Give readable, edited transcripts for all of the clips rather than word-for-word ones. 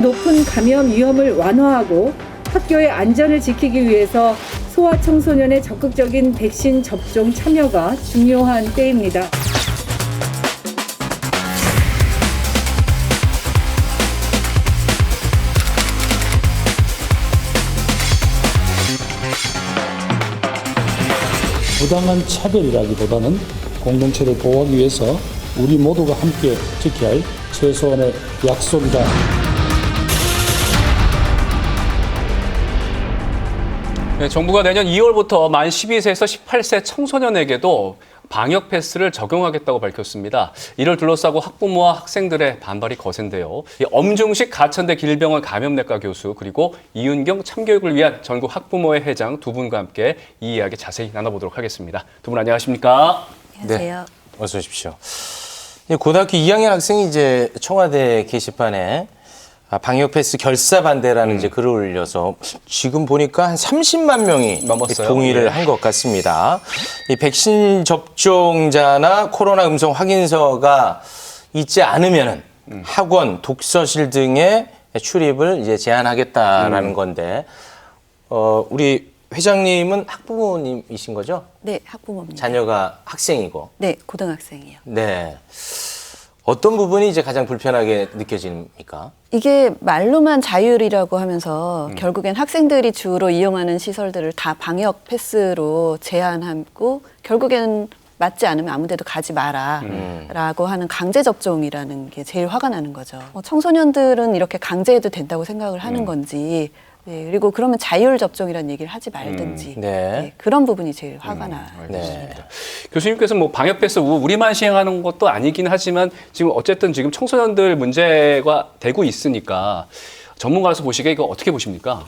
높은 감염 위험을 완화하고 학교의 안전을 지키기 위해서 소아청소년의 적극적인 백신 접종 참여가 중요한 때입니다. 부당한 차별이라기보다는 공동체를 보호하기 위해서 우리 모두가 함께 지켜야 할 최소한의 약속이다. 네, 정부가 내년 2월부터 만 12세에서 18세 청소년에게도 방역 패스를 적용하겠다고 밝혔습니다. 이를 둘러싸고 학부모와 학생들의 반발이 거센데요. 엄중식 가천대 길병원 감염내과 교수 그리고 이윤경 참교육을 위한 전국 학부모회 회장 두 분과 함께 이 이야기 자세히 나눠보도록 하겠습니다. 두 분 안녕하십니까? 안녕하세요. 네, 어서 오십시오. 고등학교 2학년 학생이 이제 청와대 게시판에 방역 패스 결사 반대라는 이제 글을 올려서 지금 보니까 한 30만 명이 넘었어요. 동의를 한 것 같습니다. 이 백신 접종자나 코로나 음성 확인서가 있지 않으면은 학원, 독서실 등의 출입을 이제 제한하겠다라는 건데, 우리 회장님은 학부모님이신 거죠? 네, 학부모입니다. 자녀가 학생이고. 네, 고등학생이요. 네. 어떤 부분이 이제 가장 불편하게 느껴집니까? 이게 말로만 자율이라고 하면서 결국엔 학생들이 주로 이용하는 시설들을 다 방역 패스로 제한하고 결국엔 맞지 않으면 아무 데도 가지 마라 라고 하는 강제 접종이라는 게 제일 화가 나는 거죠. 청소년들은 이렇게 강제해도 된다고 생각을 하는 건지, 네, 그리고 그러면 자율 접종이라는 얘기를 하지 말든지 네, 그런 부분이 제일 화가 나요. 네. 교수님께서 뭐 방역 패스 우리만 시행하는 것도 아니긴 하지만 지금 어쨌든 지금 청소년들 문제가 되고 있으니까 전문가로서 보시기에 이거 어떻게 보십니까?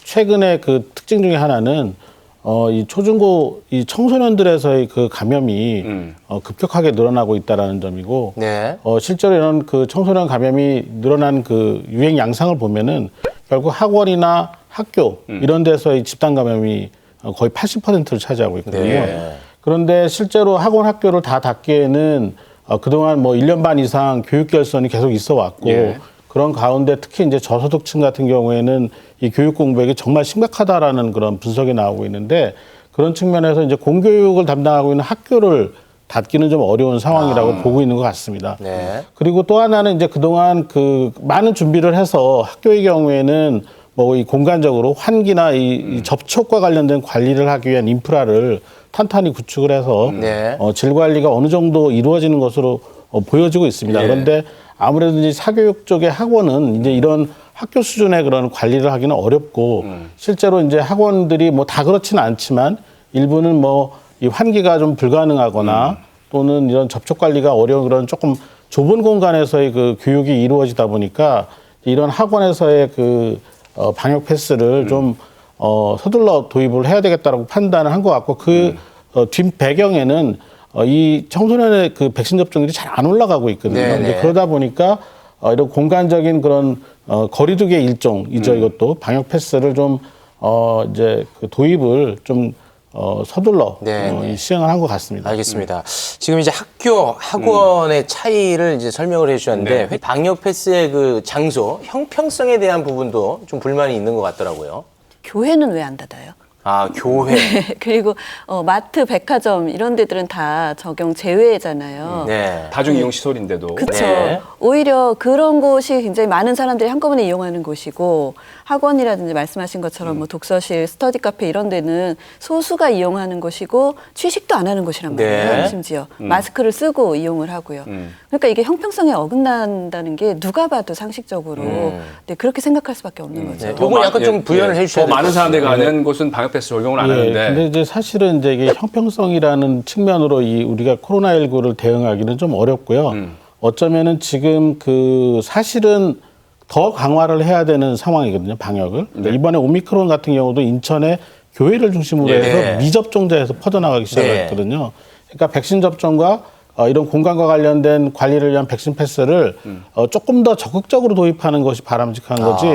최근에 그 특징 중에 하나는 이 초중고 이 청소년들에서의 그 감염이 급격하게 늘어나고 있다라는 점이고, 네. 실제로 이런 그 청소년 감염이 늘어난 그 유행 양상을 보면은 결국 학원이나 학교 이런 데서의 집단 감염이 거의 80%를 차지하고 있거든요. 네. 그런데 실제로 학원 학교를 다 닫기에는 그동안 뭐 1년 반 이상 교육 결손이 계속 있어 왔고, 예. 그런 가운데 특히 이제 저소득층 같은 경우에는 이 교육 공백이 정말 심각하다라는 그런 분석이 나오고 있는데, 그런 측면에서 이제 공교육을 담당하고 있는 학교를 닫기는 좀 어려운 상황이라고 보고 있는 것 같습니다. 네. 그리고 또 하나는 이제 그동안 그 많은 준비를 해서 학교의 경우에는 뭐 이 공간적으로 환기나 이 접촉과 관련된 관리를 하기 위한 인프라를 탄탄히 구축을 해서 네. 질 관리가 어느 정도 이루어지는 것으로 보여지고 있습니다. 예. 그런데 아무래도 이제 사교육 쪽의 학원은 이제 이런 학교 수준의 그런 관리를 하기는 어렵고, 실제로 이제 학원들이 뭐 다 그렇지는 않지만 일부는 뭐 이 환기가 좀 불가능하거나 또는 이런 접촉 관리가 어려운 그런 조금 좁은 공간에서의 그 교육이 이루어지다 보니까 이런 학원에서의 그 방역 패스를 좀 서둘러 도입을 해야 되겠다라고 판단을 한 것 같고, 그 뒷 배경에는 이 청소년의 그 백신 접종률이 잘 안 올라가고 있거든요. 이제 그러다 보니까 이런 공간적인 그런 거리두기의 일종이죠. 이것도 방역 패스를 좀 이제 그 도입을 좀 서둘러 시행을 한 것 같습니다. 알겠습니다. 지금 이제 학교, 학원의 차이를 이제 설명을 해주셨는데, 네. 방역 패스의 그 장소, 형평성에 대한 부분도 좀 불만이 있는 것 같더라고요. 교회는 왜 안 닫아요? 아, 교회. 그리고 마트, 백화점 이런 데들은 다 적용 제외잖아요. 네. 다중 이용 시설인데도. 그렇죠. 네. 오히려 그런 곳이 굉장히 많은 사람들이 한꺼번에 이용하는 곳이고, 학원이라든지 말씀하신 것처럼 뭐 독서실, 스터디 카페 이런 데는 소수가 이용하는 곳이고 취식도 안 하는 곳이란 말이에요. 네. 심지어 마스크를 쓰고 이용을 하고요. 그러니까 이게 형평성에 어긋난다는 게 누가 봐도 상식적으로 네, 그렇게 생각할 수밖에 없는 거죠. 네. 요거 약간 좀 부연을 해주셔야 더 될 것 많은 사람들이 같습니다. 가는 곳은 방역 패스 적용을 안 하는데. 근데 이제 사실은 이제 이게 형평성이라는 측면으로 우리가 코로나19를 대응하기는 좀 어렵고요. 어쩌면은 지금 그 사실은 더 강화를 해야 되는 상황이거든요, 방역을. 네. 이번에 오미크론 같은 경우도 인천에 교회를 중심으로 네. 해서 미접종자에서 퍼져나가기 시작했거든요. 그러니까 백신 접종과 이런 공간과 관련된 관리를 위한 백신 패스를 조금 더 적극적으로 도입하는 것이 바람직한 거지,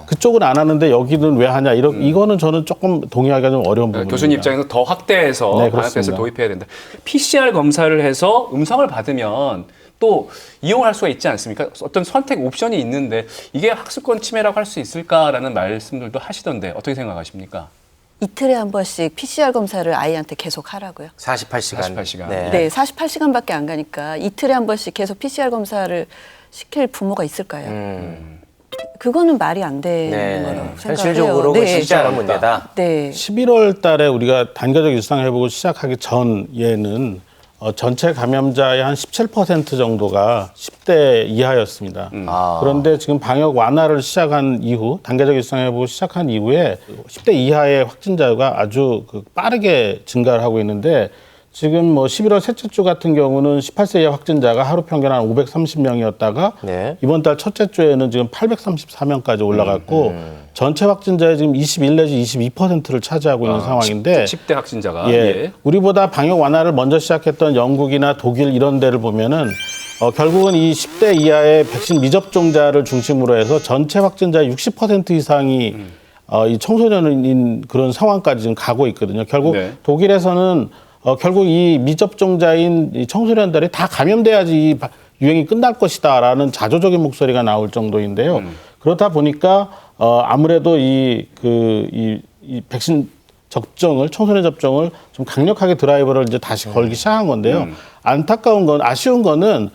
그쪽은 안 하는데 여기는 왜 하냐, 이거는 저는 조금 동의하기가 좀 어려운 부분입니다. 교수님 입장에서 더 확대해서 네, 방역 패스를 그렇습니다. 도입해야 된다. PCR 검사를 해서 음성을 받으면 또 이용할 수가 있지 않습니까? 어떤 선택 옵션이 있는데 이게 학습권 침해라고 할 수 있을까라는 말씀들도 하시던데 어떻게 생각하십니까? 이틀에 한 번씩 PCR 검사를 아이한테 계속 하라고요. 48시간. 48시간. 네, 48시간밖에 안 가니까 이틀에 한 번씩 계속 PCR 검사를 시킬 부모가 있을까요? 그거는 말이 안 되는 네. 거라고 생각해요. 현실적으로 그 쉽지 않은 문제다. 네. 11월 달에 우리가 단계적 일상회복을 시작하기 전에는 전체 감염자의 한 17% 정도가 10대 이하였습니다. 아. 그런데 지금 방역 완화를 시작한 이후, 단계적 일상회복을 시작한 이후에 10대 이하의 확진자가 아주 빠르게 증가를 하고 있는데 지금 뭐 11월 셋째 주 같은 경우는 18세 이하 확진자가 하루 평균 한 530명이었다가 네. 이번 달 첫째 주에는 지금 834명까지 올라갔고 전체 확진자의 지금 21 내지 22%를 차지하고 있는 상황인데 10대 확진자가. 예, 우리보다 방역 완화를 먼저 시작했던 영국이나 독일 이런 데를 보면은 결국은 이 10대 이하의 백신 미접종자를 중심으로 해서 전체 확진자의 60% 이상이 이 청소년인 그런 상황까지 지금 가고 있거든요. 결국 네. 독일에서는 결국 이 미접종자인 이 청소년들이 다 감염돼야지 이 유행이 끝날 것이다라는 자조적인 목소리가 나올 정도인데요. 그렇다 보니까 아무래도 이 백신 접종을 청소년 접종을 좀 강력하게 드라이버를 이제 다시 걸기 시작한 건데요. 안타까운 건 아쉬운 거는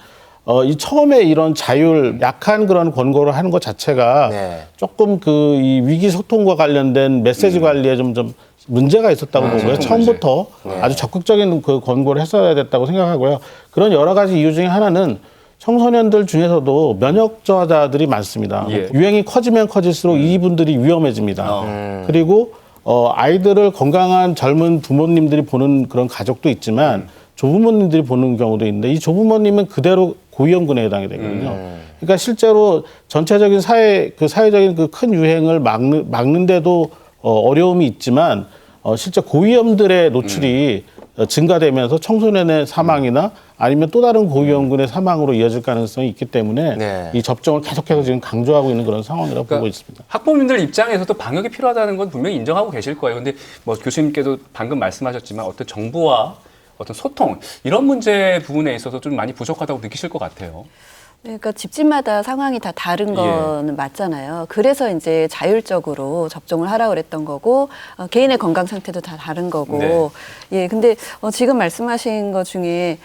이 처음에 이런 자율 약한 그런 권고를 하는 것 자체가 네. 조금 이 위기 소통과 관련된 메시지 관리에 좀 문제가 있었다고 보고요. 처음부터 아주 적극적인 그 권고를 했어야 됐다고 생각하고요. 그런 여러 가지 이유 중에 하나는 청소년들 중에서도 면역 저하자들이 많습니다. 예. 유행이 커지면 커질수록 이분들이 위험해집니다. 그리고 아이들을 건강한 젊은 부모님들이 보는 그런 가족도 있지만 조부모님들이 보는 경우도 있는데 이 조부모님은 그대로 고위험군에 해당이 되거든요. 그러니까 실제로 전체적인 사회적인 그 큰 유행을 막는데도 어려움이 있지만 실제 고위험들의 노출이 증가되면서 청소년의 사망이나 아니면 또 다른 고위험군의 사망으로 이어질 가능성이 있기 때문에 네. 이 접종을 계속해서 지금 강조하고 있는 그런 상황이라고 보고 있습니다. 학부모님들 입장에서도 방역이 필요하다는 건 분명히 인정하고 계실 거예요. 근데 뭐 교수님께도 방금 말씀하셨지만 어떤 정부와 어떤 소통 이런 문제 부분에 있어서 좀 많이 부족하다고 느끼실 것 같아요. 네, 그러니까 집집마다 상황이 다 다른 거는 맞잖아요. 그래서 이제 자율적으로 접종을 하라고 그랬던 거고 개인의 건강 상태도 다 다른 거고. 네. 예, 근데 지금 말씀하신 것 중에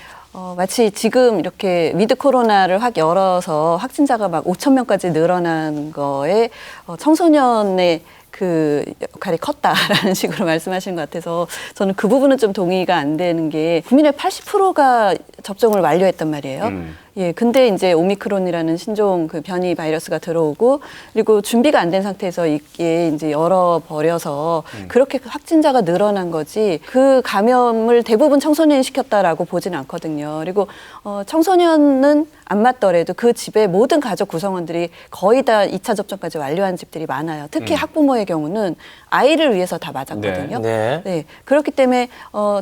마치 지금 이렇게 위드 코로나를 확 열어서 확진자가 막 5천 명까지 늘어난 거에 청소년의 그 역할이 컸다라는 식으로 말씀하시는 것 같아서 저는 그 부분은 좀 동의가 안 되는 게 국민의 80%가 접종을 완료했단 말이에요. 예, 근데 이제 오미크론이라는 신종 그 변이 바이러스가 들어오고 그리고 준비가 안 된 상태에서 이게 이제 열어버려서 그렇게 확진자가 늘어난 거지 그 감염을 대부분 청소년이 시켰다라고 보지는 않거든요. 그리고 청소년은 안 맞더라도 그 집의 모든 가족 구성원들이 거의 다 2차 접종까지 완료한 집들이 많아요. 특히 학부모의 경우는 아이를 위해서 다 맞았거든요. 네. 네, 그렇기 때문에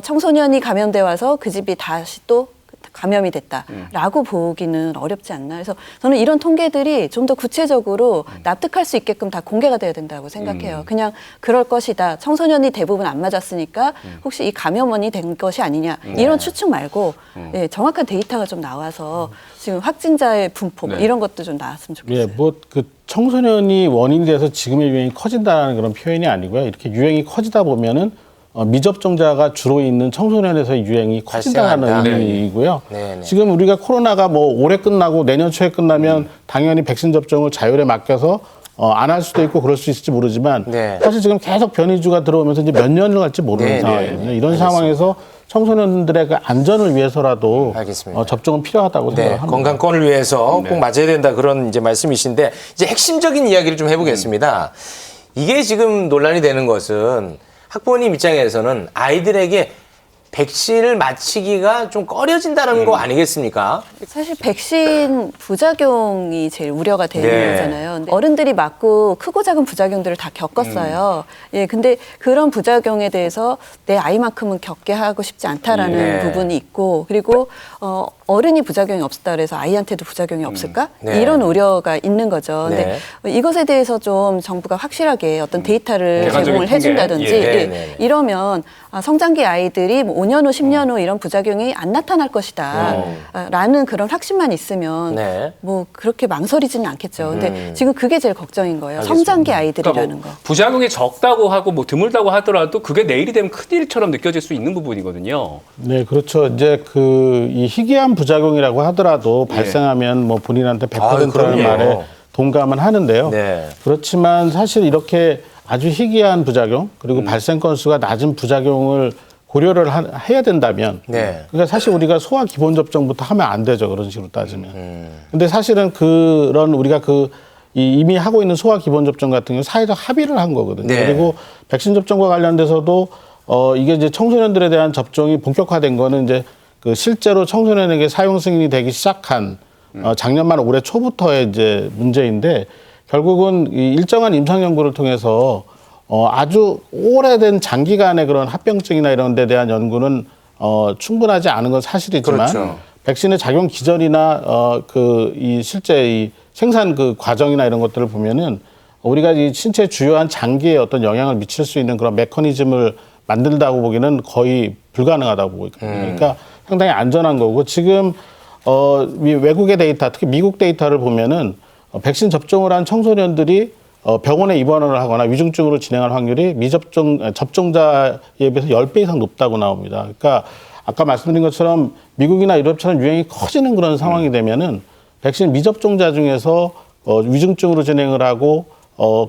청소년이 감염돼 와서 그 집이 다시 또 감염이 됐다라고 보기는 어렵지 않나. 그래서 저는 이런 통계들이 좀 더 구체적으로 납득할 수 있게끔 다 공개가 돼야 된다고 생각해요. 그냥 그럴 것이다. 청소년이 대부분 안 맞았으니까 혹시 이 감염원이 된 것이 아니냐. 이런 추측 말고 네, 정확한 데이터가 좀 나와서 지금 확진자의 분포 뭐 이런 것도 좀 나왔으면 좋겠어요. 예, 청소년이 원인이 돼서 지금의 유행이 커진다는 그런 표현이 아니고요. 이렇게 유행이 커지다 보면은 미접종자가 주로 있는 청소년에서의 유행이 커진다는 발생한다. 의미이고요. 네, 네. 지금 우리가 코로나가 뭐 올해 끝나고 내년 초에 끝나면 당연히 백신 접종을 자율에 맡겨서 안 할 수도 있고 그럴 수 있을지 모르지만 네. 사실 지금 계속 변이주가 들어오면서 이제 몇 년을 갈지 모르는 네, 상황이거든요. 네. 이런 상황에서 청소년들의 그 안전을 위해서라도 알겠습니다. 접종은 필요하다고 네, 생각합니다. 건강권을 위해서 꼭 맞아야 된다 그런 이제 말씀이신데 이제 핵심적인 이야기를 좀 해보겠습니다. 이게 지금 논란이 되는 것은 학부모님 입장에서는 아이들에게 백신을 맞히기가 좀 꺼려진다는 거 아니겠습니까? 사실 백신 부작용이 제일 우려가 되는 네. 거잖아요. 근데 어른들이 맞고 크고 작은 부작용들을 다 겪었어요. 예, 근데 그런 부작용에 대해서 내 아이만큼은 겪게 하고 싶지 않다라는 네. 부분이 있고, 그리고 어른이 부작용이 없었다 그래서 아이한테도 부작용이 없을까? 네. 이런 우려가 있는 거죠. 네. 근데 이것에 대해서 좀 정부가 확실하게 어떤 데이터를 객관적인 제공을 통계. 해준다든지 예. 네, 네. 이러면 성장기 아이들이 뭐 5년 후, 10년 후 이런 부작용이 안 나타날 것이다. 라는 그런 확신만 있으면 네. 뭐 그렇게 망설이지는 않겠죠. 근데 지금 그게 제일 걱정인 거예요. 성장기 아이들이라는 그러니까 뭐 거. 부작용이 적다고 하고 뭐 드물다고 하더라도 그게 내일이 되면 큰일처럼 느껴질 수 있는 부분이거든요. 네, 그렇죠. 이제 이 희귀한 부작용이라고 하더라도 발생하면 뭐 본인한테 100%라는 그럼요. 말에 동감은 하는데요. 네. 그렇지만 사실 이렇게 아주 희귀한 부작용 그리고 발생 건수가 낮은 부작용을 고려를 해야 된다면 네. 그러니까 사실 우리가 소아 기본 접종부터 하면 안 되죠. 그런 식으로 따지면. 근데 사실은 그런 우리가 이미 하고 있는 소아 기본 접종 같은 경우 사회적 합의를 한 거거든요. 네. 그리고 백신 접종과 관련돼서도 이게 이제 청소년들에 대한 접종이 본격화된 거는 이제 실제로 청소년에게 사용 승인이 되기 시작한 작년 말 올해 초부터의 이제 문제인데 결국은 이 일정한 임상 연구를 통해서 아주 오래된 장기간의 그런 합병증이나 이런 데 대한 연구는 충분하지 않은 건 사실이지만 그렇죠. 백신의 작용 기전이나 이 실제 이 생산 과정이나 이런 것들을 보면은 우리가 이 신체 주요한 장기에 어떤 영향을 미칠 수 있는 그런 메커니즘을 만든다고 보기는 거의 불가능하다고 보고 있거든요. 그러니까 상당히 안전한 거고 지금 외국의 데이터, 특히 미국 데이터를 보면은 백신 접종을 한 청소년들이 병원에 입원을 하거나 위중증으로 진행할 확률이 접종자에 비해서 10배 이상 높다고 나옵니다. 그러니까 아까 말씀드린 것처럼 미국이나 유럽처럼 유행이 커지는 그런 상황이 되면은 백신 미접종자 중에서 위중증으로 진행을 하고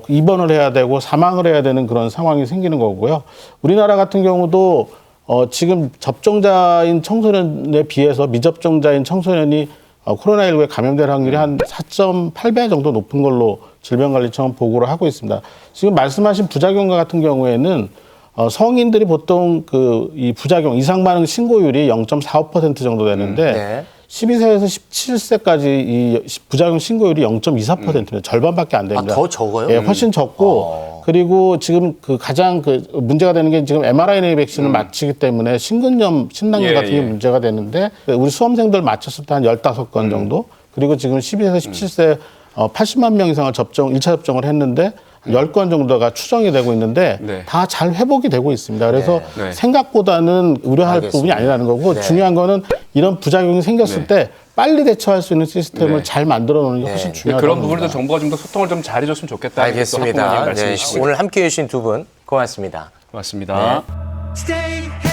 입원을 해야 되고 사망을 해야 되는 그런 상황이 생기는 거고요. 우리나라 같은 경우도 지금 접종자인 청소년에 비해서 미접종자인 청소년이 코로나19에 감염될 확률이 한 4.8배 정도 높은 걸로 질병관리청은 보고를 하고 있습니다. 지금 말씀하신 부작용과 같은 경우에는 성인들이 보통 이 부작용 이상 반응 신고율이 0.45% 정도 되는데 네. 12세에서 17세까지 이 부작용 신고율이 0.24%입니다. 절반밖에 안 됩니다. 더 적어요? 예, 훨씬 적고 그리고 지금 가장 문제가 되는 게 지금 mRNA 백신을 맞추기 때문에 신근염, 신낭염 같은 게 문제가 되는데 우리 수험생들 맞췄을 때 한 15건 정도 그리고 지금 12세에서 17세 80만 명 이상을 1차 접종을 했는데 10건 정도가 추정이 되고 있는데 네. 다 잘 회복이 되고 있습니다. 그래서 네. 생각보다는 우려할 알겠습니다. 부분이 아니라는 거고 네. 중요한 거는 이런 부작용이 생겼을 때 빨리 대처할 수 있는 시스템을 네. 잘 만들어 놓는 게 훨씬 중요하다고 그런 봅니다. 부분에도 정부가 좀 더 소통을 좀 잘해줬으면 좋겠다. 알겠습니다. 네, 말씀이시고요. 오늘 함께해 주신 두 분 고맙습니다. 고맙습니다. 네. Stay